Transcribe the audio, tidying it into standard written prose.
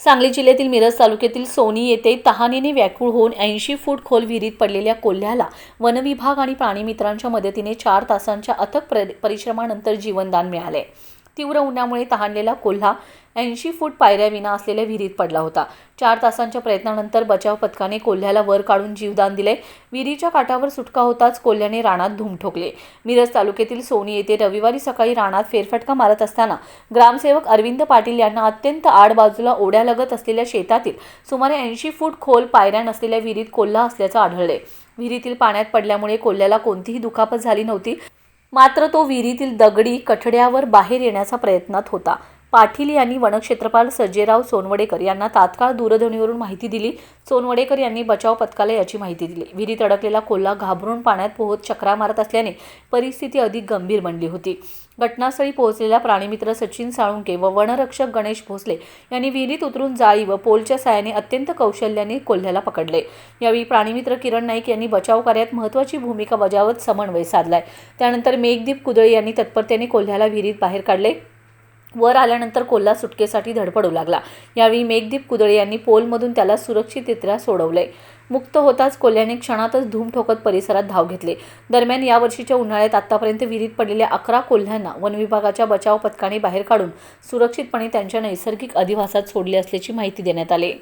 सांगली जिल्ह्यातील मिरज तालुक्यातील सोनी येथे तहानेने व्याकुळ होऊन 80 फूट खोल विहिरीत पडलेल्या कोल्ह्याला वनविभाग आणि प्राणीमित्रांच्या मदतीने 4 तासांच्या अथक परिश्रमानंतर जीवनदान मिळाले। तीव्र उन्हामुळे तहानलेला कोल्हा 80 फूट पायऱ्याविना असलेल्या विहिरीत पडला होता। 4 तासांच्या प्रयत्नानंतर बचाव पथकाने कोल्ह्याला वर काढून जीवदान दिले। विहिरीच्या काठावर सुटका होताच कोल्ह्याने रानात धूम ठोकले। मिरज तालुक्यातील सोनी येथे रविवारी सकाळी रानात फेरफटका मारत असताना ग्रामसेवक अरविंद पाटील यांना अत्यंत आडबाजूला ओढ्यालगत असलेल्या शेतातील सुमारे 80 फूट खोल पायऱ्या नसलेल्या विहिरीत कोल्हा असल्याचे आढळले। विहिरीतील पाण्यात पडल्यामुळे कोल्ह्याला कोणतीही दुखापत झाली नव्हती, मात्र तो विहिरीतील दगडी कठड्यावर बाहेर येण्याचा प्रयत्नात होता। पाटील यांनी वनक्षेत्रपाल सर्जेराव सोनवडेकर यांना तात्काळ दूरध्वनीवरून माहिती दिली। सोनवडेकर यांनी बचाव पथकाला याची माहिती दिली। विहिरीत अडकलेला कोल्हा घाबरून पाण्यात पोहत चक्रा मारत असल्याने परिस्थिती अधिक गंभीर बनली होती। घटनास्थळी पोहोचलेला प्राणीमित्र सचिन साळुंके व वनरक्षक गणेश भोसले यांनी विहिरीत उतरून जाळी व पोलच्या साहाय्याने अत्यंत कौशल्याने कोल्ह्याला पकडले। यावेळी प्राणीमित्र किरण नाईक यांनी बचाव कार्यात महत्त्वाची भूमिका बजावत समन्वय साधलाय। त्यानंतर मेघदीप कुदळे यांनी तत्परतेने कोल्ह्याला विहिरीत बाहेर काढले। वर आल्यानंतर कोल्हा सुटकेसाठी धडपडू लागला। यावेळी मेघदीप कुदळे यांनी पोलमधून त्याला सुरक्षितरित्या सोडवले। मुक्त होताच कोल्ह्याने क्षणातच धूम ठोकत परिसरात धाव घेतले। दरम्यान यावर्षीच्या उन्हाळ्यात आतापर्यंत विहिरीत पडलेल्या 11 कोल्ह्यांना वनविभागाच्या बचाव पथकाने बाहेर काढून सुरक्षितपणे त्यांच्या नैसर्गिक अधिवासात सोडले असल्याची माहिती देण्यात आली।